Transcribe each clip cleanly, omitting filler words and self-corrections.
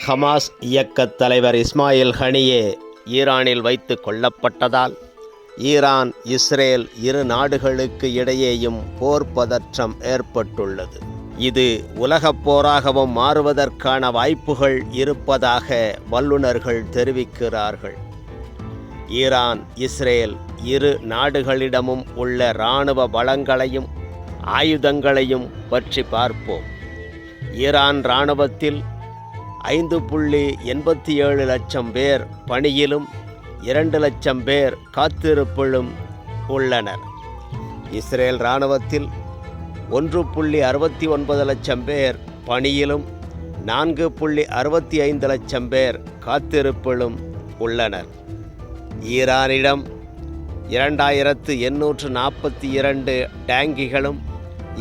Hamas இயக்கத் தலைவர் இஸ்மாயில் ஹனியே ஈரானில் வைத்து கொல்லப்பட்டதால் ஈரான் இஸ்ரேல் இரு நாடுகளுக்கு இடையேயும் போர் பதற்றம் ஏற்பட்டுள்ளது. இது உலகப் போராகவும் மாறுவதற்கான வாய்ப்புகள் இருப்பதாக வல்லுநர்கள் தெரிவிக்கிறார்கள். ஈரான் இஸ்ரேல் இரு நாடுகளிடமும் உள்ள இராணுவ பலங்களையும் ஆயுதங்களையும் பற்றி பார்ப்போம். ஈரான் இராணுவத்தில் 5.87 லட்சம் பேர் பணியிலும் 2 லட்சம் பேர் காத்திருப்பிலும் உள்ளனர். இஸ்ரேல் இராணுவத்தில் 1.69 லட்சம் பேர் பணியிலும் 4.65 லட்சம் பேர் காத்திருப்பிலும் உள்ளனர். ஈரானிடம் 2842 டேங்கிகளும்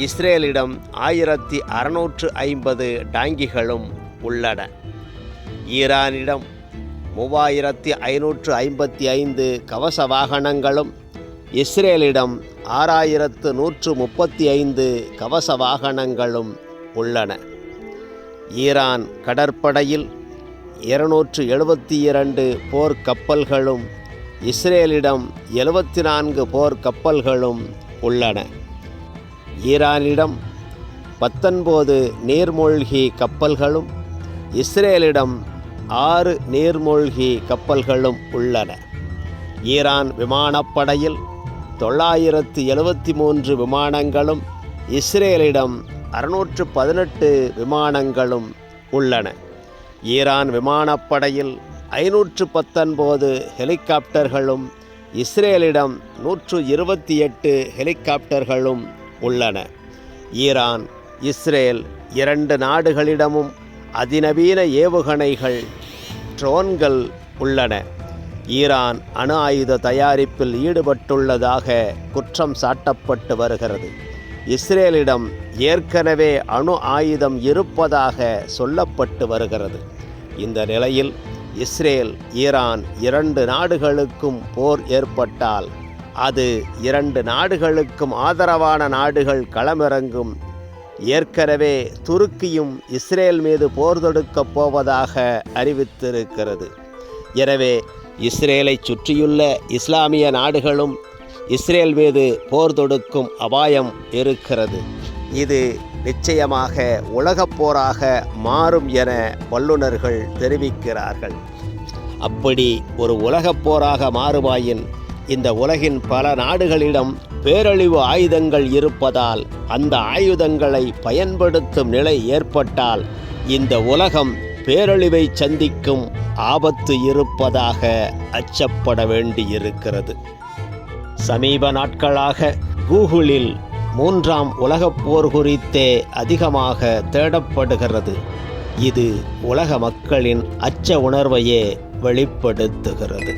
இஸ்ரேலிடம் 1650 டேங்கிகளும் உள்ளன. ஈரானிடம் 3555 கவச வாகனங்களும் இஸ்ரேலிடம் 6135 கவச வாகனங்களும் உள்ளன. ஈரான் கடற்படையில் 272 போர்க்கப்பல்களும் இஸ்ரேலிடம் 74 போர்க்கப்பல்களும் உள்ளன. ஈரானிடம் 19 நீர்மூழ்கி கப்பல்களும் இஸ்ரேலிடம் 6 நீர்மூழ்கி கப்பல்களும் உள்ளன. ஈரான் விமானப்படையில் 973 விமானங்களும் இஸ்ரேலிடம் 618 விமானங்களும் உள்ளன. ஈரான் விமானப்படையில் 519 ஹெலிகாப்டர்களும் இஸ்ரேலிடம் 128 ஹெலிகாப்டர்களும் உள்ளன. ஈரான் இஸ்ரேல் இரண்டு நாடுகளிடமும் அதிநவீன ஏவுகணைகள் ட்ரோன்கள் உள்ளன. ஈரான் அணு ஆயுத தயாரிப்பில் ஈடுபட்டுள்ளதாக குற்றம் சாட்டப்பட்டு வருகிறது. இஸ்ரேலிடம் ஏற்கனவே அணு ஆயுதம் இருப்பதாக சொல்லப்பட்டு வருகிறது. இந்த நிலையில் இஸ்ரேல் ஈரான் இரண்டு நாடுகளுக்கும் போர் ஏற்பட்டால் அது இரண்டு நாடுகளுக்கும் ஆதரவான நாடுகள் களமிறங்கும். ஏற்கனவே துருக்கியும் இஸ்ரேல் மீது போர் தொடுக்கப் போவதாக அறிவித்திருக்கிறது. எனவே இஸ்ரேலை சுற்றியுள்ள இஸ்லாமிய நாடுகளும் இஸ்ரேல் மீது போர் தொடுக்கும் அபாயம் இருக்கிறது. இது நிச்சயமாக உலகப் போராக மாறும் என வல்லுநர்கள் தெரிவிக்கிறார்கள். அப்படி ஒரு உலகப் போராக மாறுமாயின் இந்த உலகின் பல நாடுகளிடம் பேரழிவு ஆயுதங்கள் இருப்பதால் அந்த ஆயுதங்களை பயன்படுத்தும் நிலை ஏற்பட்டால் இந்த உலகம் பேரழிவை சந்திக்கும் ஆபத்து இருப்பதாக அச்சப்பட வேண்டியிருக்கிறது. சமீப நாட்களாக கூகுளில் 3ஆம் உலகப் போர் குறித்தே அதிகமாக தேடப்படுகிறது. இது உலக மக்களின் அச்ச உணர்வையே வெளிப்படுத்துகிறது.